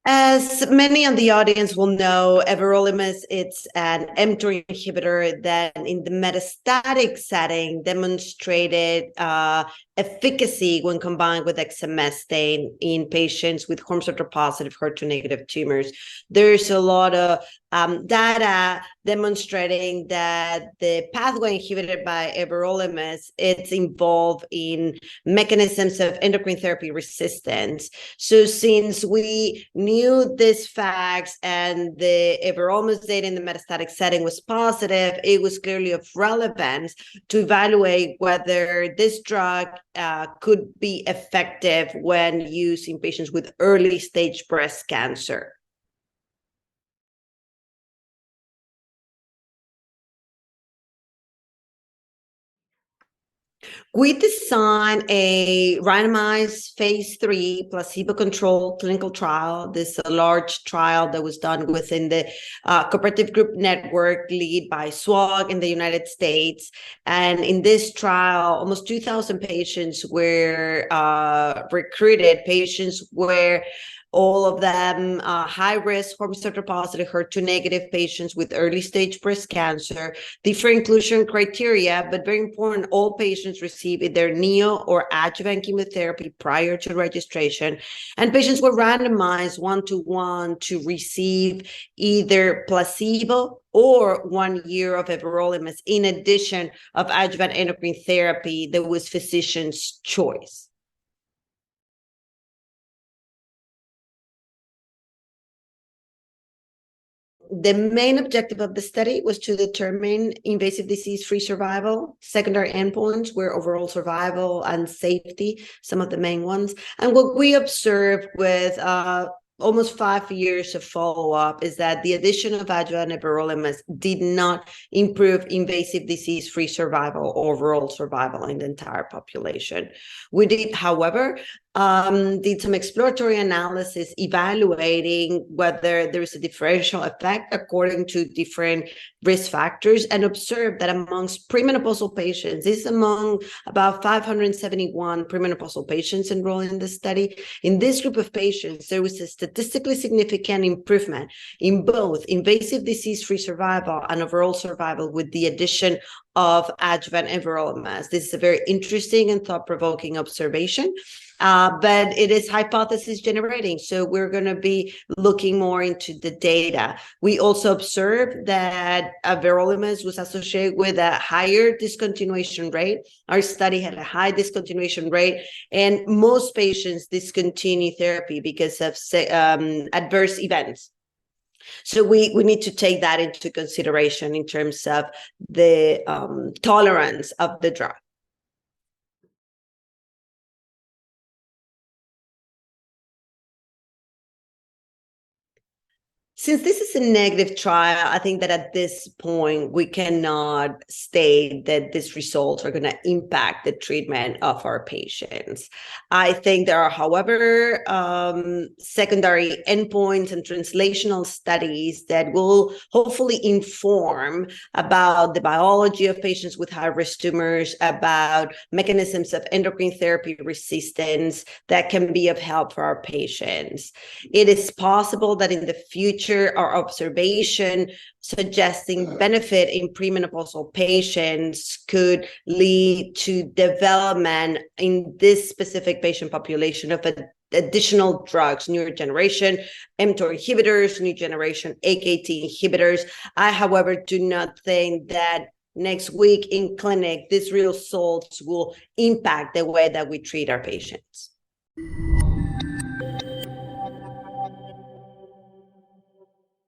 As many on the audience will know, everolimus, it's an mTOR inhibitor that in the metastatic setting demonstrated efficacy when combined with exemestane in patients with hormone receptor-positive, HER2-negative tumors. There's a lot of data demonstrating that the pathway inhibited by everolimus, it's involved in mechanisms of endocrine therapy resistance. So since we knew these facts and the everolimus data in the metastatic setting was positive, it was clearly of relevance to evaluate whether this drug could be effective when used in patients with early stage breast cancer. We designed a randomized phase 3 placebo-controlled clinical trial. This is a large trial that was done within the cooperative group network led by SWOG in the United States. And in this trial, almost 2,000 patients were recruited. Patients were all of them high-risk hormone receptor-positive, HER2-negative patients with early-stage breast cancer. Different inclusion criteria, but very important, all patients receive either neo or adjuvant chemotherapy prior to registration, and patients were randomized 1-to-1 to receive either placebo or 1 year of everolimus in addition of adjuvant endocrine therapy that was physician's choice. The main objective of the study was to determine invasive disease-free survival. Secondary endpoints were overall survival and safety, some of the main ones. And what we observed with almost 5 years of follow-up is that the addition of adjuvant everolimus did not improve invasive disease-free survival, overall survival in the entire population. We did, however, did some exploratory analysis evaluating whether there is a differential effect according to different risk factors, and observed that amongst premenopausal patients, this is among about 571 premenopausal patients enrolled in the study. In this group of patients, there was a statistically significant improvement in both invasive disease-free survival and overall survival with the addition of adjuvant everolimus. This is a very interesting and thought-provoking observation, but it is hypothesis generating. So we're going to be looking more into the data. We also observed that everolimus was associated with a higher discontinuation rate. Our study had a high discontinuation rate, and most patients discontinue therapy because of adverse events. So we need to take that into consideration in terms of the tolerance of the drug. Since this is a negative trial, I think that at this point, we cannot state that these results are going to impact the treatment of our patients. I think there are, however, secondary endpoints and translational studies that will hopefully inform about the biology of patients with high-risk tumors, about mechanisms of endocrine therapy resistance that can be of help for our patients. It is possible that in the future, our observation suggesting benefit in premenopausal patients could lead to development in this specific patient population of additional drugs, newer generation mTOR inhibitors, new generation AKT inhibitors. I, however, do not think that next week in clinic, these results will impact the way that we treat our patients.